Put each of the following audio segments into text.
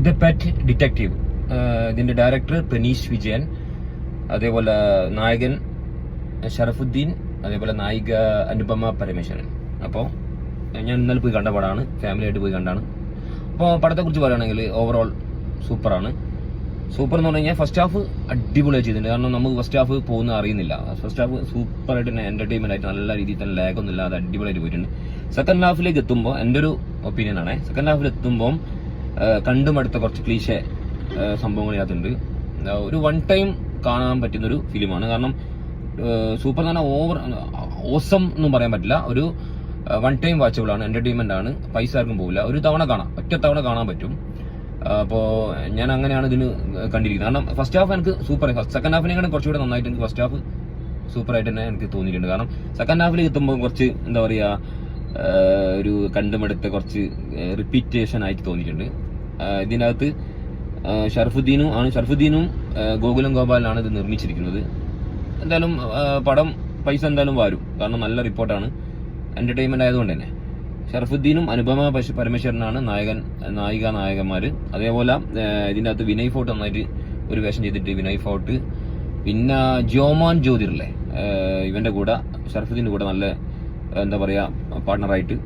The pet detective. ഇതിന്റെ director പെനീഷ് Vijayan, അതേപോലെ നായകൻ ഷറഫുദ്ദീൻ, അതേപോലെ നായിക അനുപമ പരമേശ്വരൻ. അപ്പോൾ ഞാൻ ഇന്നലെ പോയി കണ്ട പടമാണ്, ഫാമിലി ആയിട്ട് പോയി കണ്ടാണ്. അപ്പോൾ പടത്തെ കുറിച്ച് പറയുകയാണെങ്കിൽ ഓവറോൾ സൂപ്പറാണ്. സൂപ്പർ എന്ന് പറഞ്ഞു കഴിഞ്ഞാൽ ഫസ്റ്റ് ഹാഫ് അടിപൊളിയായി ചെയ്തിട്ടുണ്ട്. കാരണം നമുക്ക് ഫസ്റ്റ് ഹാഫ് പോകുന്ന അറിയുന്നില്ല. ഫസ്റ്റ് ഹാഫ് സൂപ്പറായിട്ട് തന്നെ എന്റർടൈൻമെന്റ് ആയിട്ട് നല്ല രീതിയിൽ തന്നെ ലാഗൊന്നും ഇല്ലാതെ അടിപൊളിയായിട്ട് പോയിട്ടുണ്ട്. സെക്കൻഡ് ഹാഫിലേക്ക് എത്തുമ്പോൾ എൻ്റെ ഒരു ഒപ്പീനിയൻ ആണ്, സെക്കൻഡ് ഹാഫിൽ എത്തുമ്പോൾ കണ്ടും അടുത്ത കുറച്ച് ക്ലീശ സംഭവങ്ങൾ ഇതിനകത്തുണ്ട്. ഒരു വൺ ടൈം കാണാൻ പറ്റുന്നൊരു ഫിലിമാണ്. കാരണം സൂപ്പർ എന്ന് പറഞ്ഞാൽ ഓസം എന്നും പറയാൻ പറ്റില്ല. ഒരു വൺ ടൈം വാച്ചബിൾ ആണ്, എന്റർടൈൻമെന്റ് ആണ്, പൈസ ആർക്കും പോകില്ല. ഒരു തവണ കാണാം, ഒറ്റ തവണ കാണാൻ പറ്റും. അപ്പോൾ ഞാൻ അങ്ങനെയാണ് ഇതിന് കണ്ടിരിക്കുന്നത്. കാരണം ഫസ്റ്റ് ഹാഫ് എനിക്ക് സൂപ്പർ, സെക്കൻഡ് ഹാഫിനെക്കാളും കുറച്ചുകൂടെ നന്നായിട്ട് എനിക്ക് ഫസ്റ്റ് ഹാഫ് സൂപ്പറായിട്ട് തന്നെ എനിക്ക് തോന്നിയിട്ടുണ്ട്. കാരണം സെക്കൻഡ് ഹാഫിലേക്ക് എത്തുമ്പോൾ കുറച്ച് എന്താ പറയുക, ഒരു കണ്ടുമെടുത്ത കുറച്ച് റിപ്പീറ്റേഷൻ ആയിട്ട് തോന്നിയിട്ടുണ്ട്. ഇതിനകത്ത് ഷറഫുദ്ദീനും ഗോകുലം ഗോപാലനാണ് ഇത് നിർമ്മിച്ചിരിക്കുന്നത്. എന്തായാലും പടം പൈസ എന്തായാലും വരും, കാരണം നല്ല റിപ്പോർട്ടാണ്, എന്റർടൈൻമെന്റ് ആയതുകൊണ്ട് തന്നെ. ഷറഫുദ്ദീനും അനുപമ പരമേശ്വരനാണ് നായികമാര്. അതേപോലെ ഇതിൻ്റെ അകത്ത് വിനയ് ഫോർട്ട് നന്നായിട്ട് ഒരു വേഷം ചെയ്തിട്ട് വിനയ് ഫോർട്ട്. പിന്നെ ജോമോൻ ജ്യോതിർല്ലേ, ഇവന്റെ കൂടെ ഷറഫുദ്ദീന്റെ കൂടെ നല്ല എന്താ പറയാ പാർട്ണറായിട്ട്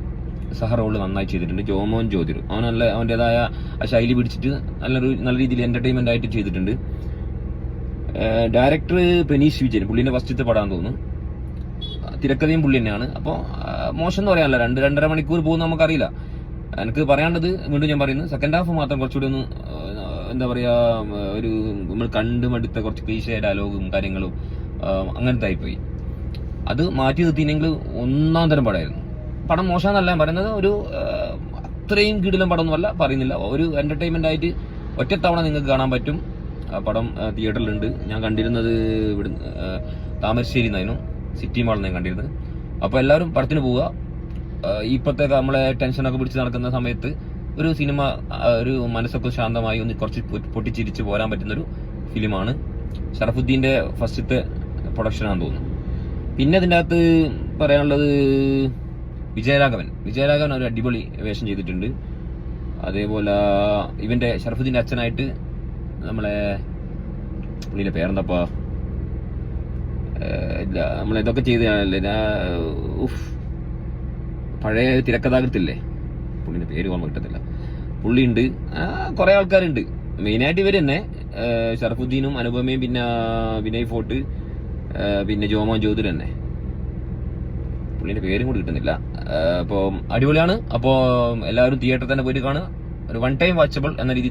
സഹ റോള് നന്നായി ചെയ്തിട്ടുണ്ട്. ജോമോൻ ജ്യോതിർ അവൻ അവൻ്റെതായ ആ ശൈലി പിടിച്ചിട്ട് നല്ല രീതിയിൽ എന്റർടൈൻമെന്റ് ആയിട്ട് ചെയ്തിട്ടുണ്ട്. ഡയറക്ടർ പെനീഷ് വിജയൻ, പുള്ളിന്റെ ഫസ്റ്റത്തെ പടാന്ന് തോന്നുന്നു. തിരക്കഥയും പുള്ളി തന്നെയാണ്. അപ്പോൾ മോശം എന്ന് പറയാനല്ല, 2-2.5 മണിക്കൂർ പോകുന്ന നമുക്കറിയില്ല. എനിക്ക് പറയാനുള്ളത് വീണ്ടും ഞാൻ പറയുന്നത്, സെക്കൻഡ് ഹാഫ് മാത്രം കുറച്ചുകൂടി ഒന്ന് എന്താ പറയാ, ഒരു നമ്മൾ കണ്ടുമടുത്ത കുറച്ച് ക്ലീശ ഡയലോഗും കാര്യങ്ങളും അങ്ങനത്തെ ആയിപ്പോയി. അത് മാറ്റി നിർത്തിയില്ലെങ്കിൽ ഒന്നാം തരം പടമായിരുന്നു. പടം മോശമെന്നല്ല ഞാൻ പറയുന്നത്, ഒരു അത്രയും കിടിലം പടമൊന്നുമല്ല പറയുന്നില്ല. ഒരു എന്റർടൈൻമെന്റ് ആയിട്ട് ഒറ്റത്തവണ നിങ്ങൾക്ക് കാണാൻ പറ്റും. പടം തിയേറ്ററിലുണ്ട്. ഞാൻ കണ്ടിരുന്നത് ഇവിടെ താമരശ്ശേരി എന്നായിരുന്നു, സിറ്റി മാളിൽ ഞാൻ കണ്ടിരുന്നത്. അപ്പോൾ എല്ലാവരും പടത്തിന് പോവുക. ഇപ്പോഴത്തെ നമ്മളെ ടെൻഷനൊക്കെ പിടിച്ച് നടക്കുന്ന സമയത്ത് ഒരു സിനിമ, ഒരു മനസ്സൊക്കെ ശാന്തമായി ഒന്ന് കുറച്ച് പൊട്ടിച്ചിരിച്ച് പോരാൻ പറ്റുന്നൊരു ഫിലിമാണ്. ഷറഫുദ്ദീന്റെ ഫസ്റ്റത്തെ പ്രൊഡക്ഷനാണെന്ന് തോന്നുന്നു. പിന്നെ അതിൻ്റെ അകത്ത് പറയാനുള്ളത് വിജയരാഘവൻ ഒരു അടിപൊളി വേഷം ചെയ്തിട്ടുണ്ട്. അതേപോലെ ഇവന്റെ ഷറഫുദ്ദീന്റെ അച്ഛനായിട്ട് നമ്മളെ പുള്ളിയുടെ പേരെന്തപ്പാ, ഇല്ല നമ്മളിതൊക്കെ ചെയ്തല്ലേ, പഴയ തിരക്കഥാകൃത്തില്ലേ, പുള്ളിന്റെ പേര് ഓർമ്മ കിട്ടത്തില്ല. പുള്ളിയുണ്ട്, കുറെ ആൾക്കാരുണ്ട്. മെയിനായിട്ട് ഇവർ തന്നെ, ഷറഫുദ്ദീനും അനുപമയും, പിന്നെ വിനയ് ഫോർട്ട്, പിന്നെ ജോമോൻ ജ്യോതിർ തന്നെ. പുള്ളിന്റെ പേരും കൂടി കിട്ടുന്നില്ല. അപ്പോൾ അടിപൊളിയാണ്. അപ്പോൾ എല്ലാവരും തിയേറ്ററിൽ തന്നെ പോയിട്ട് കാണുക. ഒരു വൺ ടൈം വാച്ചബിൾ എന്ന രീതി